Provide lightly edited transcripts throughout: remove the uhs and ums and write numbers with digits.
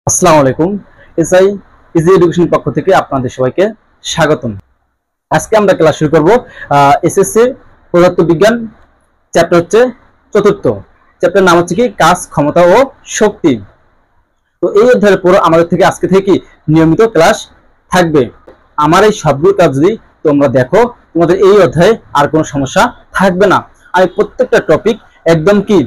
আসসালামু আলাইকুম। SI easy education পক্ষ থেকে আপনাদের সবাইকে স্বাগতম। আজকে আমরা ক্লাস শুরু করব এসএসসি পদার্থবিজ্ঞান চ্যাপ্টার হচ্ছে চতুর্থ। চ্যাপ্টার নাম হচ্ছে কি কাজ, ক্ষমতা ও শক্তি। তো এই অধ্যায়ের পুরো আমাদের থেকে আজকে থেকে নিয়মিত ক্লাস থাকবে। আমার এই সবগুলো কাজ যদি তোমরা দেখো, তোমাদের এই অধ্যায়ে আর কোনো সমস্যা থাকবে না। আমি প্রত্যেকটা টপিক একদম কি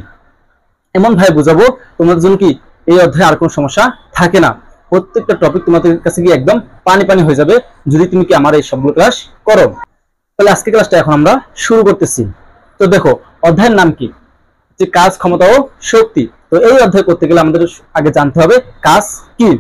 এমন ভাবে বুঝাবো তোমাদের জন্য কি এই অধ্যায়ে আর কোনো সমস্যা থাকে না। প্রত্যেকটা টপিক তোমাদের কাছে কি একদম পানি পানি হয়ে যাবে যদি তুমি কি আমার এই সবগুলো ক্লাস করো। তাহলে আজকে ক্লাসটা এখন আমরা শুরু করতেছি। তো দেখো, অধ্যায়ের নাম কি? যে কাজ, ক্ষমতা ও শক্তি। তো এই অধ্যায় করতে গেলে আমাদের আগে জানতে হবে কাজ কি।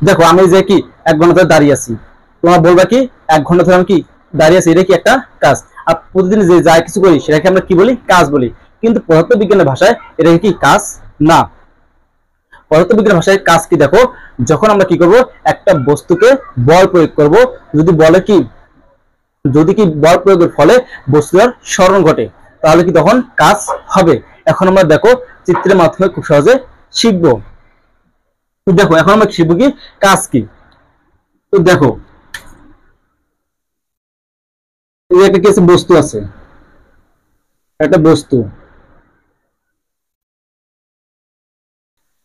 দেখো, আমি যে কি 1 ঘন্টা ধরে দাঁড়িয়ে আছি, তোমরা বলবা কি 1 ঘন্টা ধরে আমি কি দাঁড়িয়ে আছি, এটা কি একটা কাজ? আর প্রতিদিন যে যা কিছু করি সেটাকে আমরা কি বলি? কাজ বলি। কিন্তু পদার্থবিজ্ঞানের ভাষায় এটা কি কাজ না। পদার্থবিজ্ঞানের ভাষায় কাজ কি দেখো, যখন আমরা কি করব, একটা বস্তুকে বল প্রয়োগ করব, যদি বলে কি যদি কি বল প্রয়োগের ফলে বস্তুর স্মরণ ঘটে, তাহলে কি তখন কাজ হবে। এখন আমরা দেখো চিত্রের মাধ্যমে খুব সহজে শিখবো। তো দেখো, এখন আমরা শিখবো কি কাজ কি। তো দেখো, এই একটা কিছু বস্তু আছে, একটা বস্তু।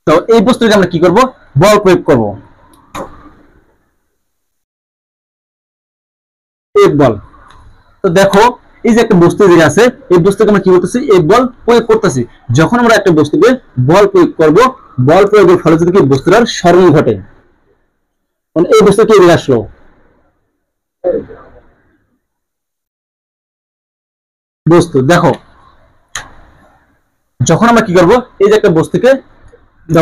তো এই বস্তুকে আমরা কি করব? বল প্রয়োগ করব। এক বল। তো দেখো, এই যে একটা বস্তু যেটা আছে, এই বস্তুকে আমরা কি করতেছি? এই বল প্রয়োগ করতেছি। যখন আমরা একটা বস্তুকে বল প্রয়োগ করব, বল প্রয়োগের ফলে যদি কি বস্তুটার স্মরণ ঘটে, এই বস্তু কি এদিকে আসলো, বস্তু। দেখো, যখন আমরা কি করব, এই যে একটা বস্তুকে,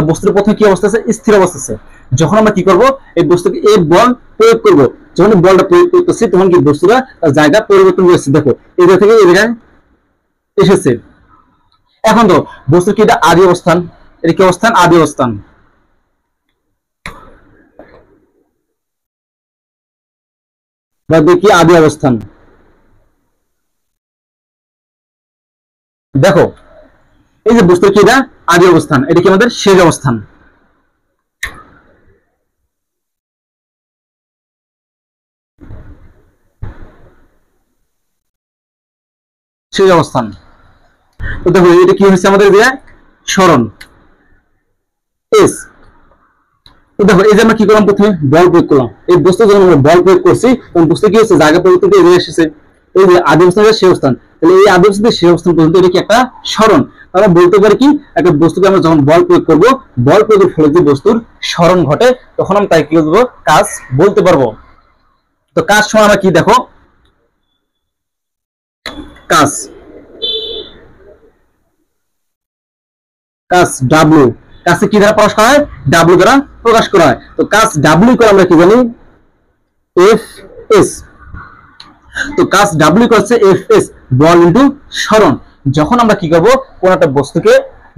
বস্তুর প্রথমে কি অবস্থা আছে? স্থির অবস্থা আছে। যখন আমরা কি করব, এই বস্তুকে এই বল প্রয়োগ করব, যখন বলটা প্রয়োগ করতেছি তখন কি বস্তুটা জায়গা পরিবর্তন করেছে। দেখো, এই জায়গা থেকে এই জায়গায় এসেছে। এখন তো বস্তুর কি এটা আদি অবস্থান, এটা কি অবস্থান? আদি অবস্থান। বা দেখি আদি অবস্থান। দেখো, এই যে বস্তুর কি এটা আদি অবস্থান, এটা কি আমাদের শেষ অবস্থান। শেষ অবস্থান। তো দেখো, এটা কি হচ্ছে আমাদের যে স্মরণ এস। তো দেখো, এই যে আমরা কি করলাম, প্রথমে বল প্রয়োগ করলাম। এই বস্তু যখন আমরা বল প্রয়োগ করছি তখন বস্তু কি হচ্ছে? জায়গা পরিবর্তন করে এসেছে। এই যে আদি অবস্থান সে অবস্থান, তাহলে এই আদি অবস্থান সে অবস্থান পর্যন্ত এটা কি একটা স্মরণ। আমরা বলতে পারি কি, একটা বস্তুকে আমরা যখন বল প্রয়োগ করব, বল প্রয়োগের ফলে যে বস্তুর স্মরণ ঘটে, তখন আমরা তাই কি বলবো? কাজ বলতে পারবো। তো কাজ সময় আমরা কি দেখো, কাজ, কাজ ডাব্লিউ, কাজকে কি দ্বারা প্রকাশ করা হয়? ডাব্লিউ দ্বারা প্রকাশ করা হয়। তো কাজ ডাব্লিউ করে আমরা কি জানি? F S. তো কাজ ডাব্লিউ করছে এফ এস, বল ইন্টু স্মরণ। যখন আমরা কি করব, কোন একটা বস্তুকে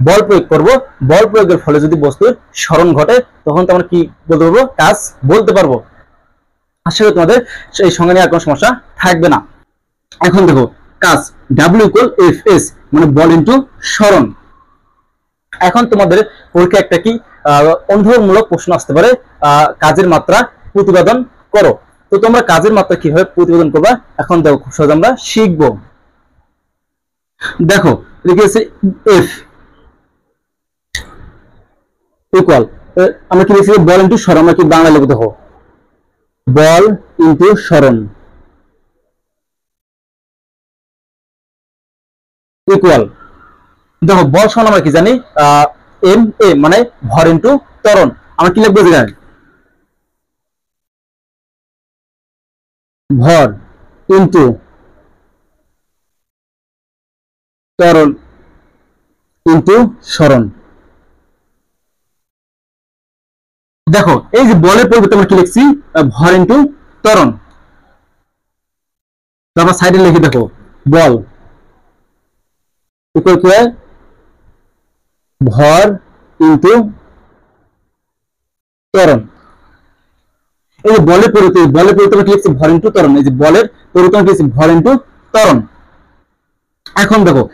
বল প্রয়োগ করব, বল প্রয়োগের ফলে যদি বস্তুর স্মরণ ঘটে, তখন তো আমরা কি বলতে পারবো? কাজ বলতে পারবো। আসলে তোমাদের সেই সঙ্গে নিয়ে আর কোনো সমস্যা থাকবে না। এখন দেখো, কাজ ডাব্লিউ ইকুয়াল এফ এস, মানে বল ইন্টু স্মরণ। এখন তোমাদের পরীক্ষা একটা কি অনুভবমূলক প্রশ্ন আসতে পারে, কাজের মাত্রা প্রতিপাদন করো। তো তোমরা কাজের মাত্রা কিভাবে প্রতিপাদন করবা এখন দেখো, খুব সহজ আমরা শিখবো। দেখো, লিখেছে এফ ইকুয়াল, আমরা কি লিখছি? বল ইন্টু স্মরণ। আমরা কি বাংলা লিখবো? দেখো, বল ইন্টু স্মরণ ইকুয়াল। দেখো, বল সমান আমরা কি জানি? এম এ, মানে ভর ইন্টু ত্বরণ। আমরা কি লিখবো? ভর ইন্টু ত্বরণ ইন্টু স্মরণ। দেখো, এই যে বলের পরিবর্তে আমরা কি লিখছি? ভর ইন্টু ত্বরণ। আমরা সাইডে লিখে দেখো, বল ইকুয়াল টু ভর ইন্টু ত্বরণ। এই যে বলের পরিবর্তে আমরা কি লিখছি? ভর ইন্টু ত্বরণ। এই যে বলের পরিবর্তে আমরা কি লিখছি? ভর ইন্টু ত্বরণ। এখন দেখো,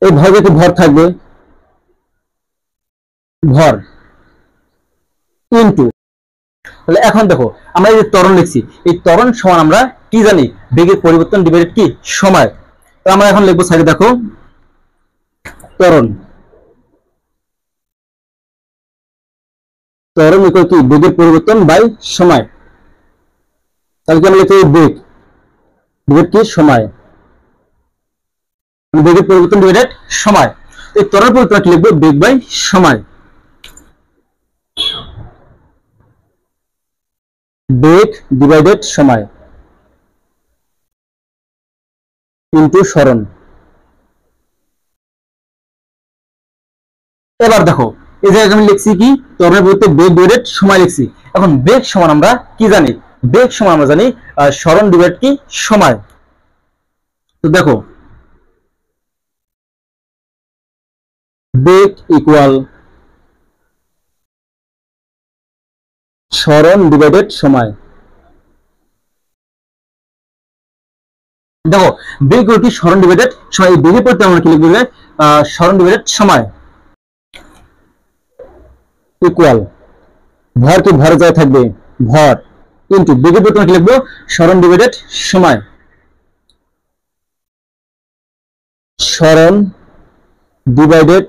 এই ভর যেহেতু ভর থাকবে, ভর ইনটু। তাহলে এখন দেখো আমরা এই যে ত্বরণ লিখছি, এই ত্বরণ সমান আমরা কি জানি, বেগের পরিবর্তন ডিভাইডেড কি সময়। তো আমরা এখন লিখবো সাইডে দেখো ত্বরণ, ত্বরণ ইকুয়াল কি বেগের পরিবর্তন বাই সময়। তাহলে কি আমরা লিখবো বেগ, বেগের কি সময়, বেগের পরিবর্তন ডিভাইডেড সময়। এই ত্বরণ পরিবর্তন কি লিখবো বেগ বাই সময়, বেগ ডিভাইডেড সময় ইনটু সরণ। এবার দেখো এই জায়গায় আমি লিখছি কি ত্বরণের বলতে বেগ ডিভাইডেড সময় লিখছি। এখন বেগ সমান আমরা কি জানি, বেগ সমান আমরা জানি সরণ ডিভাইড কি সময়। তো দেখো বেগ ইকুয়াল সরণ ডিভাইডেড সময়। দেখো বেগ কি সরণ ডিভাইডেড সময়, এই বেগের পরিবর্তে আমরা কি লিখবো সরণ ডিভাইডেড সময় ইকুয়াল ভর কি ভরে যায় থাকবে ভর কিন্তু বেগের পরিবর্তে কি লিখবো সরণ ডিভাইডেড সময়, সরণ ডিভাইডেড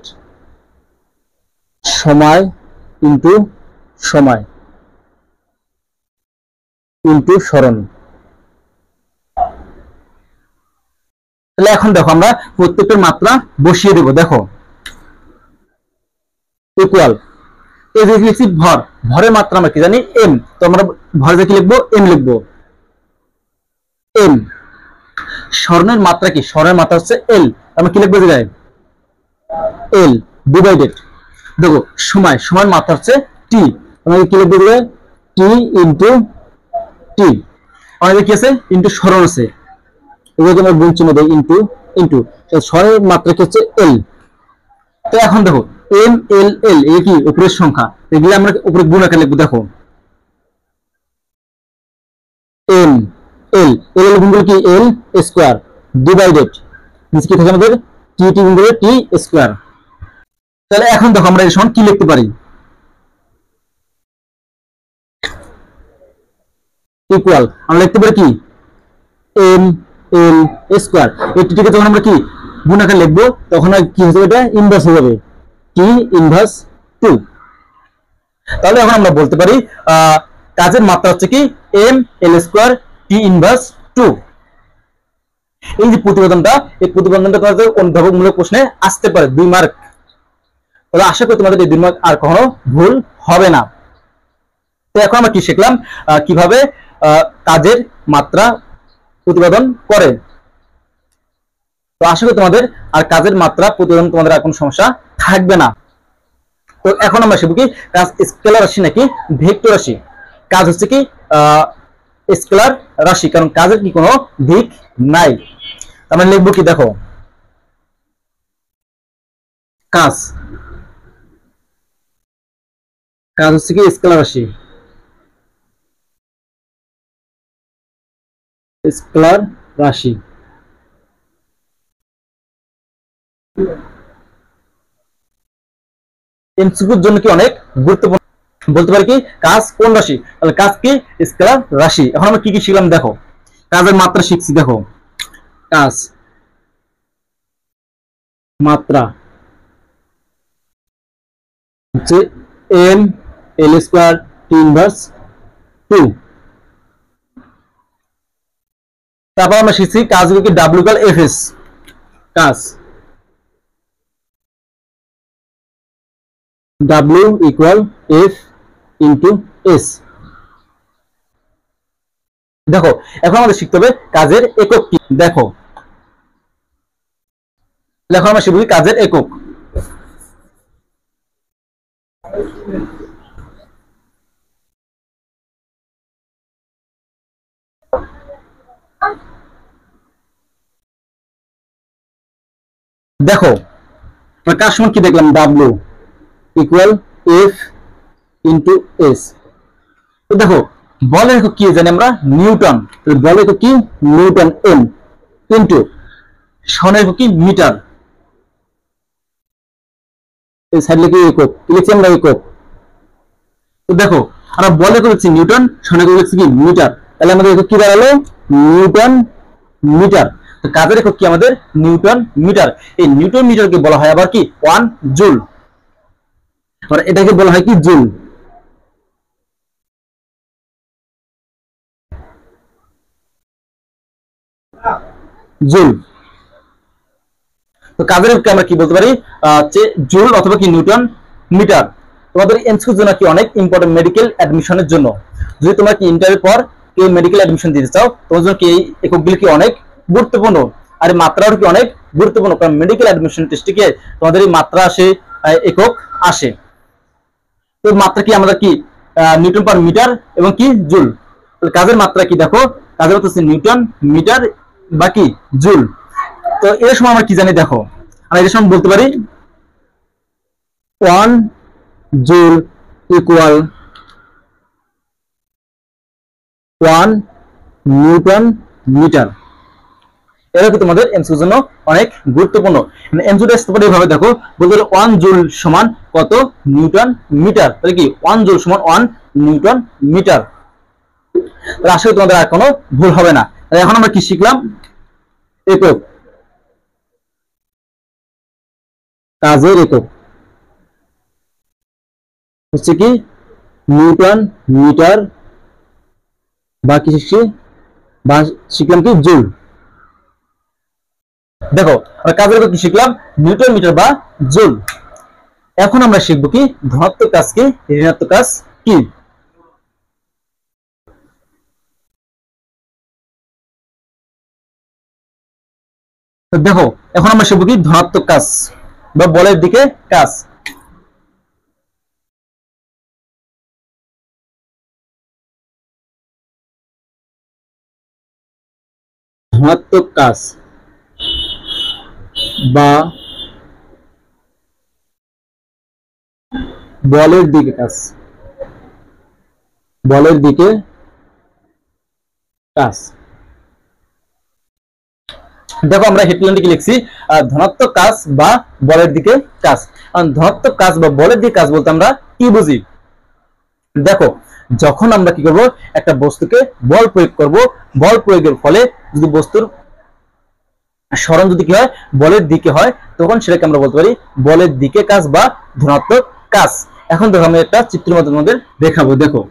সময় ইনটু সময় ইনটু সরণ। তাহলে এখন দেখো আমরা প্রত্যেকটার মাত্রা বসিয়ে দেব। দেখো ইকুয়াল এই যে লিখছি ভর, ভরের মাত্রা আমরা কি জানি এম, তো আমরা ভরে কি লিখবো এম লিখবো এম। সরণের মাত্রা কি, সরণের মাত্রা হচ্ছে এল, আমরা কি লিখবো জায়গায় এল ডিভাইডেড। দেখো সময়, সময়ের মাত্রা হচ্ছে টি, আমরা কি লিখবো জায়গায় টি ইনটু টি। আমাদের কি আছে ইনটু সরণ আছে, এগুলো আমরা গুণ চিহ্ন দেই ইনটু ইনটু, সরণের মাত্রা কি হচ্ছে এল। তো এখন দেখো এম এল এল এই কি উপরের সংখ্যা, এগুলো আমরা উপরে গুণ আকারে লিখবো। দেখো এম এল এল এল গুণ কি এল স্কয়ার ডিভাইডেড নিচে কি থাকে আমাদের টি টি গুণ টি স্কয়ার। তাহলে এখন দেখো আমরা এর সমান কি লিখতে পারি ইকুয়াল, আমরা লিখতে পারি কি এম এল স্কয়ার। এই টিকে যখন আমরা কি গুণ আকারে লিখবো তখন কি হয়ে যাবে, এটা ইনভার্স হয়ে যাবে টি ইনভার্স 2। তাহলে এখন আমরা বলতে পারি কাজের মাত্রা হচ্ছে কি M L square T inverse 2। এই যে প্রতিবেদনটা, এই প্রতিবেদনটা তোমাদের অনুধাবকমূলক প্রশ্নে আসতে পারে 2 মার্ক। তাহলে আশা করি তোমাদের এই 2 মার্ক আর কখনো ভুল হবে না। তো এখন আমরা কি শিখলাম কিভাবে কাজের মাত্রা প্রতিবেদন করে। তো আশা করি তোমাদের আর কাজের মাত্রা প্রতিবেদন তোমাদের আর কোনো সমস্যা থাকবে না। তো এখন আমরা শিখব কি কাজ স্কেলার রাশি নাকি ভেক্টর রাশি। কাজ হচ্ছে কি স্কেলার রাশি, কারণ কাজের কি কোনো দিক নাই। আমরা লিখবো কি দেখো কাজ, কাজ হচ্ছে কি স্কেলার রাশি, স্কেলার রাশি। এমসিকিউর জন্য কি অনেক গুরুত্বপূর্ণ। বলতে পারি কি কাজ কোন রাশি, তাহলে কাজ কি স্কেলার রাশি। এখন আমরা কি কি শিখলাম দেখো, কাজের মাত্রা শিখছি। দেখো কাজ মাত্রা হচ্ছে M L square T inverse 2। তারপর আমরা শিখছি কাজ কি ডাব্লিউ ইকুয়াল এফ এস, কাজ W equal F into S. দেখো এখন আমাদের শিখতে হবে কাজের একক কি। দেখো এখন আমরা শিখব কাজের একক। দেখো আমরা কাজ সমান কি দেখলাম W equal F into S. তো দেখো বলের একক কি জানি আমরা নিউটন, বলের একক কি নিউটন এম ইনটু সনের একক কি মিটার। এই সাইড লিখে একক লিখছি আমরা একক তো দেখো আমরা বলে করেছি নিউটন, সনে করেছি কি মিটার, তাহলে আমাদের একক কি দাঁড়ালো নিউটন মিটার। তো কাজের একক কি আমাদের নিউটন মিটার। এই নিউটন মিটারকে বলা হয় আবার কি 1 জুল, আর এটাকে বলা হয় কি জুল। জুল। তো কাজের একক আমরা কি বলতে পারি যে জুল অথবা কি নিউটন মিটার। তোমাদের এমসিকিউর জন্য কি অনেক ইম্পর্টেন্ট মেডিকেল অ্যাডমিশনের জন্য, যদি তোমরা কি ইন্টারের পর কেউ মেডিকেল অ্যাডমিশন দিতে চাও তোমার জন্য কি এই এককগুলি কি অনেক গুরুত্বপূর্ণ, আর এই মাত্রাও কি অনেক গুরুত্বপূর্ণ, কারণ মেডিকেল অ্যাডমিশন টেস্টে কি তোমাদের এই মাত্রা আসে, একক আসে। তো মাত্রা কি আমাদের কি নিউটন পার মিটার এবং কি জুল। কাজের মাত্রা কি দেখো, কাজের মাত্রা হচ্ছে নিউটন মিটার বা কি জুল। তো এর সময় আমরা কি জানি দেখো, আমরা এর সময় বলতে পারি 1 জুল ইকুয়াল 1 নিউটন মিটার। এটা কি তোমাদের এমসিকিউর জন্য অনেক গুরুত্বপূর্ণ। এমসিকিউ আসতে পারে এভাবে দেখো, বলতে 1 জুল সমান কত নিউটন মিটার, তাহলে কি 1 জুল সমান 1 নিউটন মিটার। তাহলে আসলে তোমাদের আর কোনো ভুল হবে না। এখন আমরা কি শিখলাম, একক, কাজের একক হচ্ছে কি নিউটন মিটার, বা কি শিখছি বা শিখলাম কি জুল। দেখো আমরা কাজের একক কি শিখলাম নিউটন মিটার বা জুল। এখন আমরা শিখবো কি ধনাত্মক কাজ কি ঋণাত্মক কাজ কি। তো দেখো এখন আমরা শিখবো কি ধনাত্মক কাজ বা বলের দিকে কাজ। ধনাত্মক কাজ বা বলের দিকে কাজ, বলের দিকে কাজ। দেখো আমরা হেডলাইনটা কি লিখছি ধনাত্মক কাজ বা বলের দিকে কাজ। ধনাত্মক কাজ বা বলের দিকে কাজ বলতে আমরা কি বুঝি, দেখো যখন আমরা কি করব একটা বস্তুকে বল প্রয়োগ করব, বল প্রয়োগের ফলে যদি বস্তুর সরণ যদি কি হয় বলের দিকে হয়, তখন সেটাকে আমরা বলতে পারি বলের দিকে কাজ বা ধনাত্মক কাজ। এখন দেখো আমি একটা চিত্রের মাধ্যমে তোমাদের দেখাবো। দেখো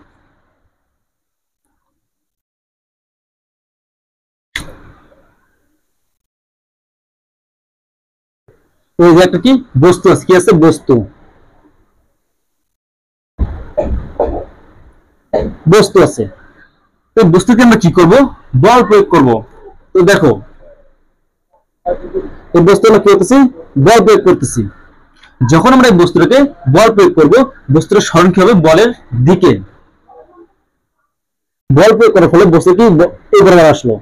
ওই যে একটা কি বস্তু আছে, কি আছে বস্তু, বস্তু আছে। তো বস্তুকে আমরা কি করব বল প্রয়োগ করব। তো দেখো এই বস্তু আমরা কি করতেছি বল প্রয়োগ করতেছি। যখন আমরা এই বস্তুটাকে বল প্রয়োগ করব বস্তুর সরণ কি হবে বলের দিকে। বল প্রয়োগ করার ফলে বস্তু কি এই বরাবর আসলো।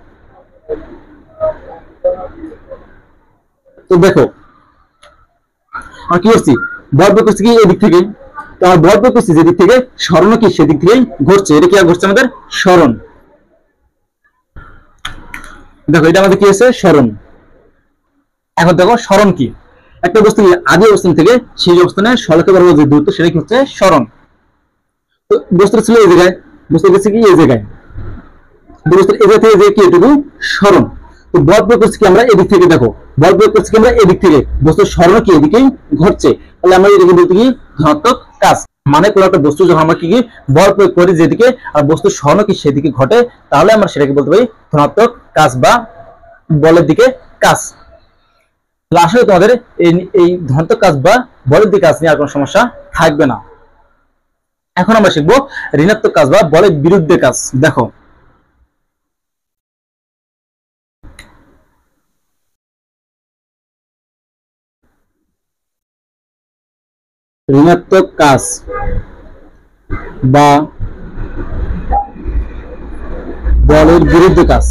তো দেখো আমরা কি করছি বল প্রয়োগ করছি কি এদিক থেকে, তো আমরা বল প্রয়োগ করছি যেদিক থেকে সরণ কি সেদিক থেকেই ঘটছে। এটা কি ঘটছে আমাদের সরণ। দেখো এটা আমাদের কি আছে সরণ। এখন দেখো সরণ কি, একটা বস্তু আদি অবস্থান থেকে সেই অবস্থানে সরলকে বরাবর যে দূরত্ব সেটা কি হচ্ছে সরণ। তো বস্তুটা ছিল এই জায়গায়, বস্তু গেছে কি এই জায়গায়, বস্তুর এই জায়গা থেকে যে কি এটুকু সরণ। তো বল প্রয়োগ করছি কি আমরা এদিক থেকে, দেখো বল প্রয়োগ করছি কি আমরা এদিক থেকে, বস্তুর সরণ কি এদিকেই ঘটছে, তাহলে আমরা এদিকে বলতে কি ধনাত্মক কাজ। মানে কোনো একটা বস্তু যখন আমরা কি বল প্রয়োগ করি যেদিকে আর বস্তুর সরণ কি সেদিকে ঘটে, তাহলে আমরা সেটাকে বলতে পারি ধনাত্মক কাজ বা বলের দিকে কাজ। আসলে তোমাদের এই ধনাত্মক কাজ বা বলের দিকে কাজ নিয়ে আর কোনো সমস্যা থাকবে না। এখন আমরা শিখবো ঋণাত্মক কাজ বা বলের বিরুদ্ধে কাজ। দেখো ঋণাত্মক কাজ বা বলের বিরুদ্ধে কাজ।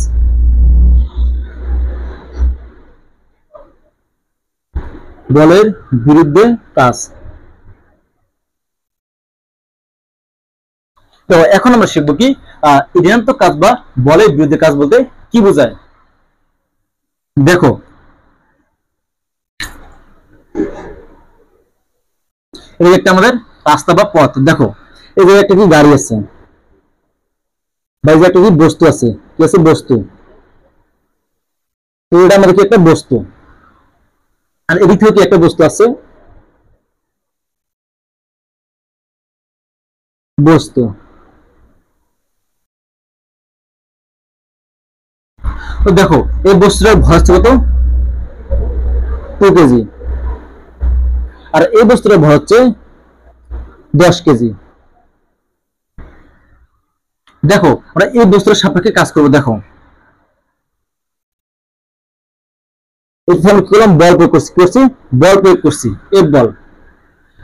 বলের বিরুদ্ধে কাজ। তো এখন আমরা শিখবো কি ঋণাত্মক কাজ বা বলের বিরুদ্ধে কাজ বলতে কি বোঝায়। দেখো এটা একটা আমাদের রাস্তা বা পথ। দেখো এই যে একটা কি গাড়ি আছে, বা এই যে একটা কি বস্তু আছে, কি আছে বস্তু, তো এটা আমাদের কি একটা বস্তু, আর এদিক থেকে কি একটা বস্তু আছে, বস্তু। তো দেখো এই বস্তুটার ভর হচ্ছে কত, 2 কেজি, আর এই বস্তুটার ভর হচ্ছে 10 কেজি। দেখো আমরা এই বস্তুর সাপেক্ষে কাজ করবো। দেখো আমি কি করলাম, বল প্রয়োগ করছি, বল প্রয়োগ করছি, এফ বল।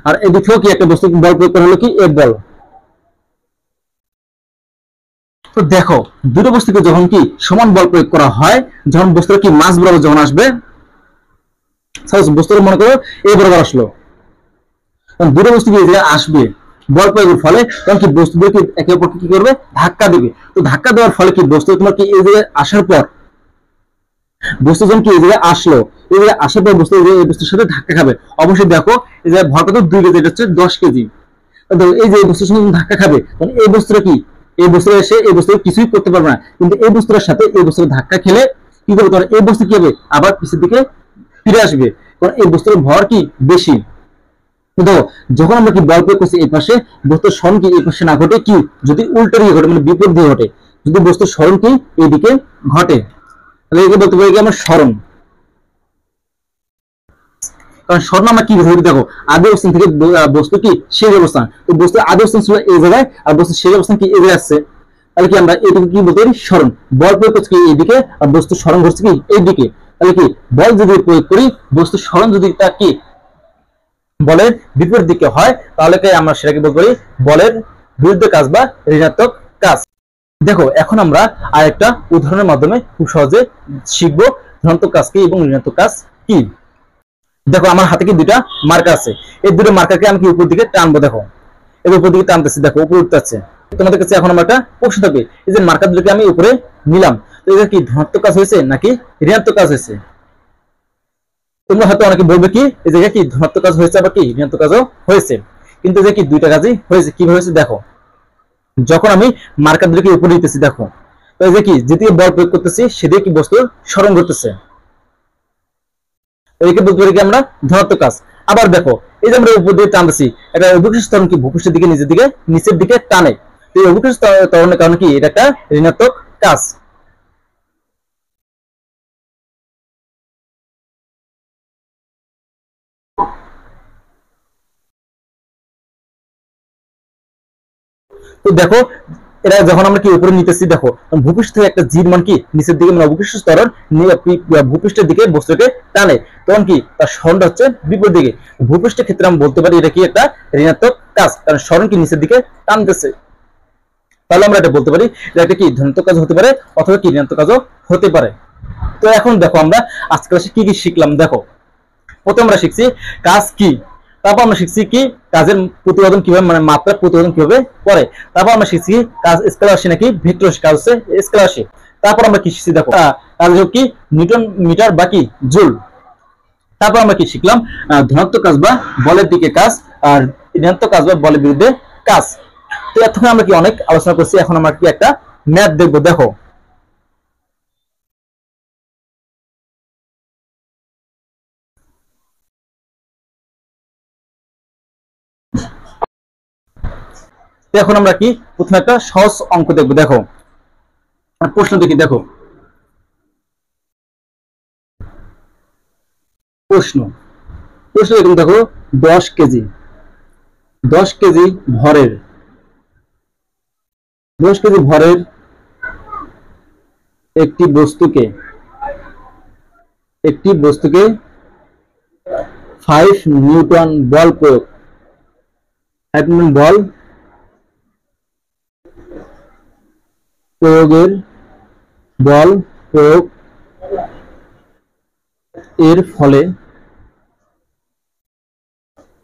আর এদিক থেকেও কি একটা বস্তু বল প্রয়োগ করা হলো, কি এফ বল। তো দেখো দুটো বস্তুকে যখন কি সমান বল প্রয়োগ করা হয়, যখন বস্তুটা কি মাঝ বরাবর যখন আসবে, বস্তুটা মনে করো এই বরাবর আসলো, তখন দুটো বস্তু কি আসবে বল প্রয়োগের ফলে, তখন কি বস্তুগুলো কি একে অপরকে কি করবে, ধাক্কা দিবে। তো ধাক্কা দেওয়ার ফলে কি বস্তু তোমার কি এই জায়গায় আসার পর, বস্তু যখন কি এই জায়গায় আসলো, এই জায়গায় আসার পর বস্তু এই বস্তুর সাথে ধাক্কা খাবে। অবশ্যই দেখো এই যে ভর কত, 2 কেজি, এটা হচ্ছে 10 কেজি। এই যে বস্তুর সঙ্গে ধাক্কা খাবে, তখন এই বস্তুটা কি, এই বস্তুটা এসে এই বস্তু কিছুই করতে পারবে না, কিন্তু এই বস্তুটার সাথে এই বস্তুর ধাক্কা খেলে কি করবে, তখন এই বস্তু কি হবে, আবার পিছের দিকে ফিরে আসবে, কারণ এই বস্তুর ভর কি বেশি। দেখো যখন আমরা কি বল প্রয়োগ করছি এই পাশে, বস্তুর সরণ কি এই পাশে না ঘটে, কি যদি উল্টো দিকে ঘটে, মানে বিপরীত দিকে ঘটে, যদি বস্তুর সরণ কি এইদিকে ঘটে, তাহলে একে বলতে পারি কি আমরা সরণ। কারণ সরণ আমরা কি ধরি, দেখো আদি অবস্থান থেকে বস্তু কি শেষ অবস্থান, তো বস্তু আদি অবস্থান ছিল এই জায়গায়, আর বস্তু শেষ অবস্থান কি এই জায়গায় আসছে, তাহলে কি আমরা এইদিকে কি বলতে পারি, সরণ। বল প্রয়োগ করছি কি এইদিকে, আর বস্তু সরণ ঘটছে কি এইদিকে, তাহলে কি বল যদি প্রয়োগ করি, বস্তু সরণ যদি তা কি বলের বিপরীত দিকে হয়, তাহলে কি আমরা সেটাকে বলতে পারি বলের বিরুদ্ধে কাজ বা ঋণাত্মক কাজ। দেখো এখন আমরা আরেকটা উদাহরণের মাধ্যমে খুব সহজে শিখবো ধনাত্মক কাজ কি এবং ঋণাত্মক কাজ কি। দেখো আমার হাতে কি দুইটা মার্কার আছে, এই দুটো মার্কারকে আমি কি উপর দিকে টানবো। দেখো এর উপর দিকে টানতেছি, দেখো উপরে উঠতে যাচ্ছে। তোমাদের কাছে এখন আমার একটা প্রশ্ন থাকবে, এই যে মার্কার দুটোকে আমি উপরে নিলাম, তো এটা কি ধনাত্মক কাজ হয়েছে নাকি ঋণাত্মক কাজ হয়েছে? তোমরা হয়তো অনেকে বলবে কি এই জায়গায় কি ধনাত্মক কাজ হয়েছে আবার কি ঋণাত্মক কাজও হয়েছে, কিন্তু যে কি দুইটা কাজই হয়েছে। কিভাবে হয়েছে দেখো, যখন আমি মার্কার দুটোকে উপরে নিতেছি, দেখো তো এই যে কি যেদিকে বল প্রয়োগ করতেছি সেদিকে কি বস্তুর সরণ ঘটতেছে, একে বলতে পারি কি আমরা ধনাত্মক কাজ। আবার দেখো এই যে আমরা উপর দিকে টানতেছি, এটা অভিকর্ষ ত্বরণ কি ভূপৃষ্ঠের দিকে নিচের দিকে টানে, তো এই অভিকর্ষ ত্বরণের কারণে কি এটা একটা ঋণাত্মক কাজ। তো দেখো এটা যখন আমরা কি উপরে নিতেছি, দেখো ভূপৃষ্ঠ থেকে একটা জির মান কি নিচের দিকে, মানে অভিকর্ষ ত্বরণ ভূপৃষ্ঠের দিকে বস্তুকে টানে, তখন কি তার সরণটা হচ্ছে বিপরীত দিকে। ভূপৃষ্ঠের ক্ষেত্রে আমরা বলতে পারি এটা কি একটা ঋণাত্মক কাজ, কারণ সরণ কি নিচের দিকে টানতেছে। তাহলে আমরা এটা বলতে পারি যে এটা কি ধনাত্মক কাজ হতে পারে অথবা কি ঋণাত্মক কাজও হতে পারে। তো এখন দেখো আমরা আজকে ক্লাসে কি কি শিখলাম। দেখো প্রথমে আমরা শিখছি কাজ কি, তারপর আমরা শিখছি কি কাজের প্রতিপাদন কিভাবে, মানে মাত্রা প্রতিপাদন কিভাবে করে। তারপর আমরা শিখছি কাজ স্কেলার রাশি নাকি ভেক্টর রাশি, কাজ হচ্ছে স্কেলার রাশি। তারপর আমরা কি শিখছি দেখো, কাজ হলো কি নিউটন মিটার বা কি জুল। তারপর আমরা কি শিখলাম, ধনাত্মক কাজ বা বলের দিকে কাজ, আর ঋণাত্মক কাজ বা বলের বিরুদ্ধে কাজ। তো এতক্ষণ আমরা কি অনেক আলোচনা করছি, এখন আমরা কি একটা ম্যাথ দেখবো। দেখো এখন আমরা কি প্রথমে একটা সহজ অঙ্ক দেখবো। দেখো প্রশ্ন দেখি, দেখো প্রশ্ন প্রশ্ন দেখুন, দেখো 10 কেজি, 10 কেজি ভরের, 10 কেজি ভরের একটি বস্তুকে, একটি বস্তুকে 5 নিউটন বল প্রয়োগ, 5 নিউটন বল প্রয়োগের, বল প্রয়োগ এর ফলে,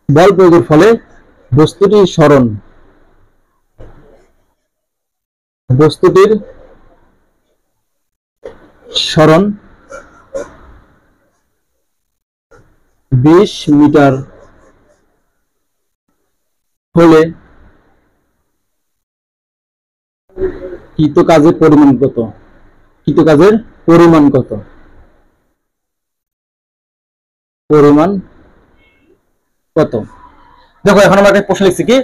বল প্রয়োগের ফলে বস্তুটির সরণ, বস্তুটির সরণ 20 মিটার হলে কাজের পরিমাণ কত, কাজের পরিমাণ কত, পরিমাণ কত। দেখো এখন আমরা একটা প্রশ্ন লিখছি কি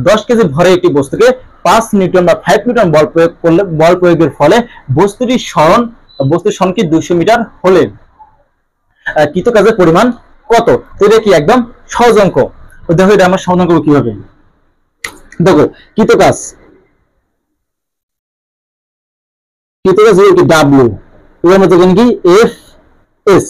10 কেজি ভরে একটি বস্তুকে 5 নিউটন বা 5 নিউটন বল প্রয়োগ করলে, বল প্রয়োগের ফলে বস্তুর সরণ কি 200 মিটার হলে কৃত কাজের পরিমাণ কত। তো এটা কি একদম সহজ অঙ্ক। তো দেখো এটা আমরা সমাধান করব কিভাবে। দেখো কৃত কাজ কি ডাব্লিউ, এর মধ্যে কি এফ এস।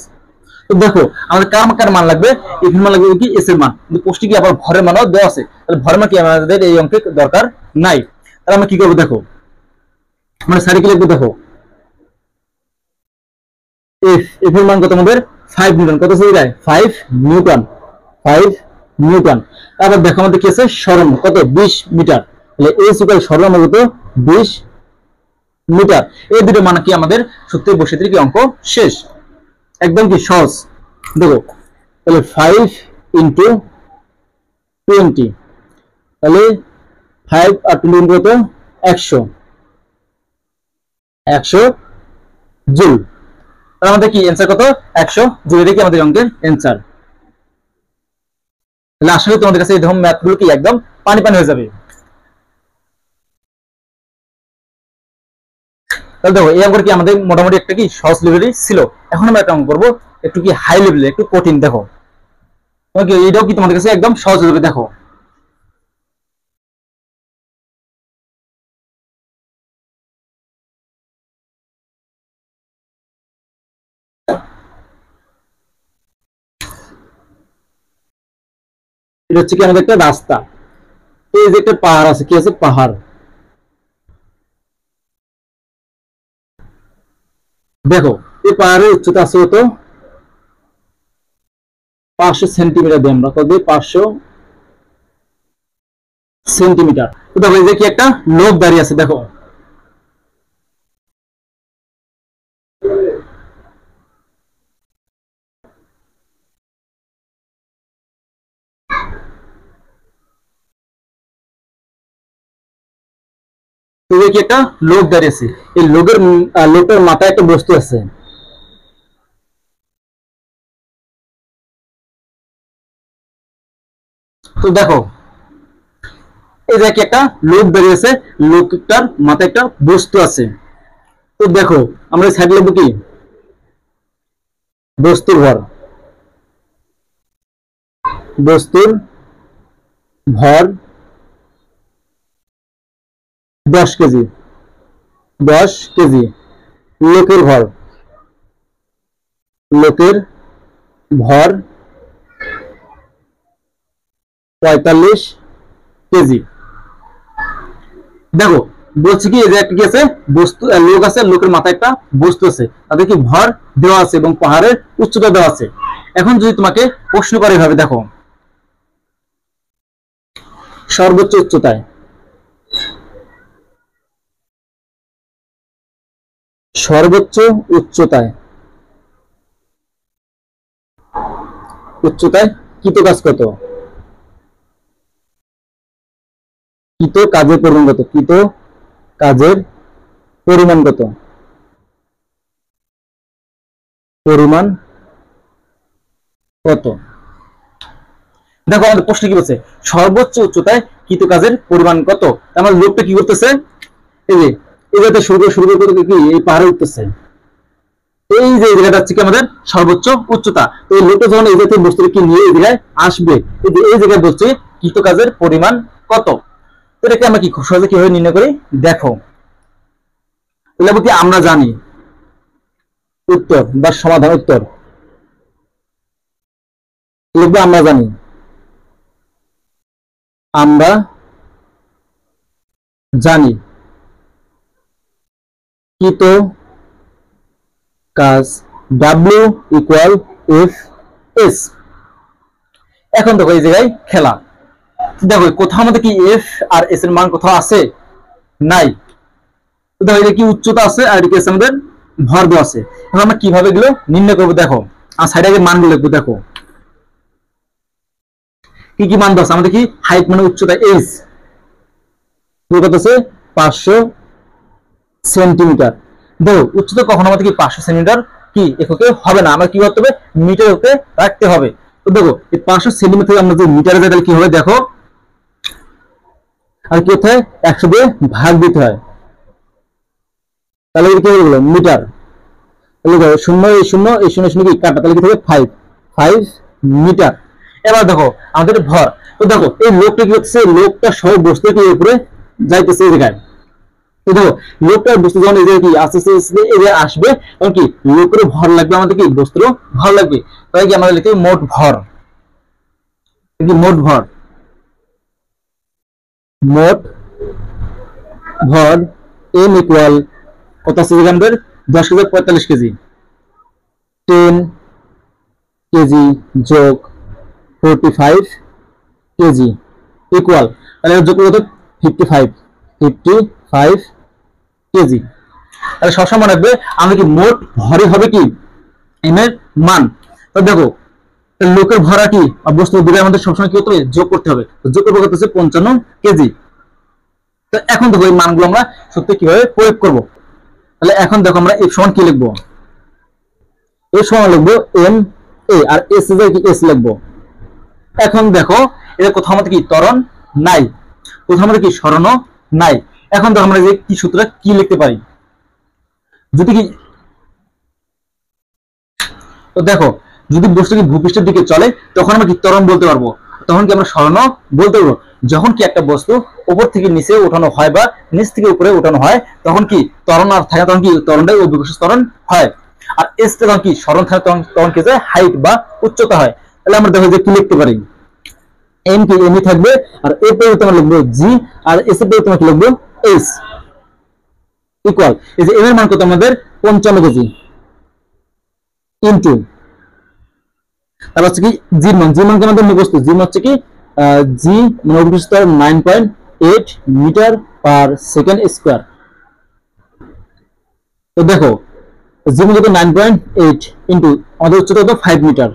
তো দেখো আমাদের কার মান লাগবে, এফ মান লাগবে কি এস এর মান, কিন্তু পোস্টে কি আবার ভরের মানও দেওয়া আছে, তাহলে ভরের মান কি আমাদের এই অঙ্কে দরকার নাই। তাহলে আমরা কি করব, দেখো আমরা সাইডে কি লিখবো, দেখো এফ এর মান কত আমাদের 5 নিউটন, কত চলে যায় 5 নিউটন, 5 নিউটন। তারপর দেখো আমাদের কি আছে সরণ কত 20 মিটার, তাহলে এস ইকুয়াল সরণ কত 20 মিটার। এই দুটো মান কি আমাদের সূত্রে বসিয়ে দিলে কি অঙ্ক শেষ, একদম কি সহজ। দেখো তাহলে 5 ইনটু 20, তাহলে 5 আর 20 কত 100 জুল। তাহলে আমাদের কি অ্যানসার কত 100 জুল, এটা কি আমাদের অঙ্কের অ্যানসার। তাহলে আসলে তোমাদের কাছে এই ধরনের ম্যাথগুলো কি একদম পানি পানি হয়ে যাবে। তাহলে দেখো এই অঙ্কটা কি আমাদের মোটামুটি একটা কি সহজ লেভেলই ছিল। এখন আমরা একটা অঙ্ক করবো একটু কি হাই লেভেলে, একটু কঠিন। দেখো ওকে, এটাও কি তোমাদের কাছে একদম সহজ হয়ে যাবে। দেখো এটা হচ্ছে কি আমাদের একটা রাস্তা, এই যে একটা পাহাড় আছে, কি আছে পাহাড়। দেখো এই পাহাড়ের উচ্চতা আছে কত 500 সেন্টিমিটার দিয়ে, আমরা কত 500 সেন্টিমিটার। তো দেখো এই যে কি একটা লোক দাঁড়িয়ে আছে। দেখো এই যে কি একটা লোক দাঁড়িয়ে আছে, এই লোকের মাথায় একটা বস্তু আছে। তো দেখো এই যে কি একটা লোক দাঁড়িয়ে আছে, লোকটার মাথায় একটা বস্তু আছে। তো দেখো আমরা সাইড লিখবো কি বস্তুর ভর, বস্তুর ভর 10 কেজি, 10 কেজি। লোকের ভর, লোকের ভর 45 কেজি। দেখো বলছি কি এই যে একটা কি আছে বস্তু, লোক আছে, লোকের মাথায় একটা বস্তু আছে, তাদের কি ভর দেওয়া আছে এবং পাহাড়ের উচ্চতা দেওয়া আছে। এখন যদি তোমাকে প্রশ্ন করে ভাবে, দেখো সর্বোচ্চ উচ্চতায়, সর্বোচ্চ উচ্চতায়, উচ্চতায় কৃত কাজ কত, কৃত কাজের পরিমাণ কত, কৃত কাজের পরিমাণ কত, পরিমাণ কত। দেখো আমাদের প্রশ্ন কি বলছে, সর্বোচ্চ উচ্চতায় কৃত কাজের পরিমাণ কত। আমার লোকটা কি করতেছে, এই যে এই জায়গাতে শুরু করে কি এই পাহাড়ে উঠতেছে, এই যে জায়গাটা হচ্ছে কি আমাদের সর্বোচ্চ উচ্চতা। তো এই লোকটা যখন এই জাতীয় বস্তুটা কি নিয়ে এই জায়গায় আসবে, এই জায়গায় বলছে কৃত কাজের পরিমাণ কত। তো এটাকে আমরা কি খুব সহজে কিভাবে নির্ণয় করি, দেখো তাহলে কি আমরা জানি উত্তর বা সমাধান, উত্তর লিখবো আমরা জানি, আমরা জানি কৃত কাজ W ইকুয়াল এফ এস। এখন দেখো এই জায়গায় খেলা, দেখো কোথাও আমাদের কি এফ আর এস এর মান কোথাও আছে নাই। তো দেখো এটা কি উচ্চতা আছে আর এদিকে আমাদের ভর দেওয়া আছে। এখন আমরা কিভাবে এগুলো নির্ণয় করবো, দেখো আর সাইডে আগে মানগুলো লিখবো। দেখো কি কি মান দেওয়া আছে, আমাদের কি হাইট মানে উচ্চতা এইচ কত আছে 500 সেন্টিমিটার। দেখো উচ্চতা কখনো আমাদের কি 500 সেন্টিমিটার কি এককে হবে না, আমরা কি করতে হবে, মিটার একে রাখতে হবে। তো দেখো এই 500 সেন্টিমিটার থেকে আমরা যদি মিটারে যাই তাহলে কি হবে দেখো, আর কি হতে হয় 100 দিয়ে ভাগ দিতে হয়, তাহলে কি হয়ে গেল মিটার। তাহলে দেখো শূন্য এই শূন্য এই শূন্য শূন্য কি কাটা, তাহলে কি হবে 5 মিটার। এবার দেখো আমাদের ভর, তো দেখো এই লোকটা কি হচ্ছে, লোকটা সব বস্তু কি উপরে যাইতেছে এই জায়গায়। তো দেখো লোকটার বস্তু যখন এই জায়গায় কি আস্তে আস্তে আস্তে এই জায়গায় আসবে তখন কি লোকের ভর লাগবে, আমাদের কি বস্তুর ভর লাগবে, তাই কি আমাদের লিখতে হবে মোট ভর। কি মোট ভর, মোট ভর m ইকুয়াল কত আছে আমাদের 10,045 কেজি, 10 কেজি যোগ 45 কেজি ইকুয়াল, তাহলে যোগ কত 55 কেজি। তাহলে সবসময় মনে রাখবে আমরা কি মোট ভরই হবে কি m এর মান। তো দেখো লোকের ভরা কি বস্তু দুটো আমাদের সবসময় কি করতে হবে, যোগ করতে হবে। যোগ করবো কত হচ্ছে 55 কেজি। তো এখন দেখো এই মানগুলো আমরা সত্যি কিভাবে প্রয়োগ করব। তাহলে এখন দেখো আমরা f সমান কি লিখবো, f সমান লিখবো m a আর s এর কি s লিখবো। এখন দেখো এর কোথাও আমাদের কি ত্বরণ নাই, কোথাও আমাদের কি সরণও নাই। এখন দেখো আমরা যে কি সূত্র কি লিখতে পারি, যদি কি, তো দেখো যদি বস্তু কি ভূপৃষ্ঠের দিকে চলে তখন আমরা কি ত্বরণ বলতে পারবো, তখন কি আমরা সরণও বলতে পারবো। যখন কি একটা বস্তু উপর থেকে নিচে ওঠানো হয় বা নিচ থেকে উপরে ওঠানো হয় তখন কি ত্বরণ আর থাকে, তখন কি ত্বরণটাই অভিকর্ষ ত্বরণ হয়। আর এস তখন কি সরণ থাকে, তখন কি যায় হাইট বা উচ্চতা হয়। তাহলে আমরা দেখো যে কি লিখতে পারি, এম কি এমই থাকবে, আর এর পরিবর্তে আমরা লিখবো জি, আর এস এর পরিবর্তে আমরা লিখবো এস ইকুয়াল, এই যে এম এর মান কত আমাদের 55 কেজি ইনটু, তারপর হচ্ছে কি জি মান, জি মান আমাদের মুখস্থ, জি মান হচ্ছে কি জি মানে অভিকর্ষ 9.8 মিটার পার সেকেন্ড স্কয়ার। তো দেখো জি মান কত 9.8 ইনটু আমাদের উচ্চতা কত 5 মিটার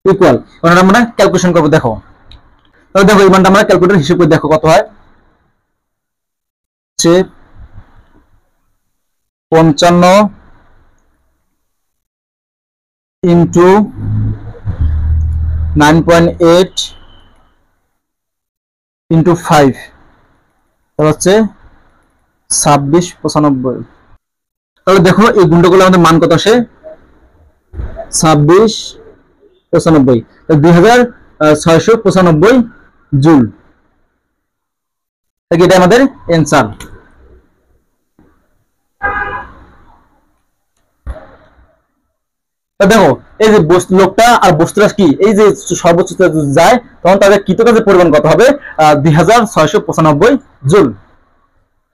ইকুয়াল, এবার আমরা ক্যালকুলেশন করব। দেখো তাহলে দেখো এই মানটা আমরা ক্যালকুলেটর হিসাব করে দেখো কত হয়, হচ্ছে 55 ইনটু 9.8 ইনটু 5, তাহলে হচ্ছে 2695। তাহলে দেখো এই গুণটা করলে আমাদের মান কত আসে 2695, 2695 জুল। এটা আমাদের অ্যান্সার। দেখো এই যে লোকটা আর বস্তুটা কি এই যে সর্বোচ্চ যায় তখন তাদের কৃতকাজের পরিমাণ কত হবে 2695 জুল।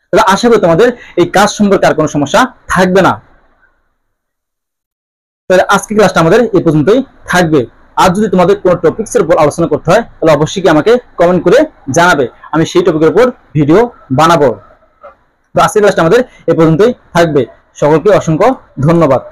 তাহলে আশা করি তোমাদের এই কাজ সম্পর্কে আর কোনো সমস্যা থাকবে না। তাহলে আজকে ক্লাসটা আমাদের এই পর্যন্তই থাকবে। আর যদি তোমাদের কোনো টপিকসের উপর আলোচনা করতে হয় তাহলে অবশ্যই কি আমাকে কমেন্ট করে জানাবে, আমি সেই টপিকের উপর ভিডিও বানাবো। তো আজকের ক্লাসটা আমাদের এই পর্যন্তই থাকবে। সকলকে অসংখ্য ধন্যবাদ।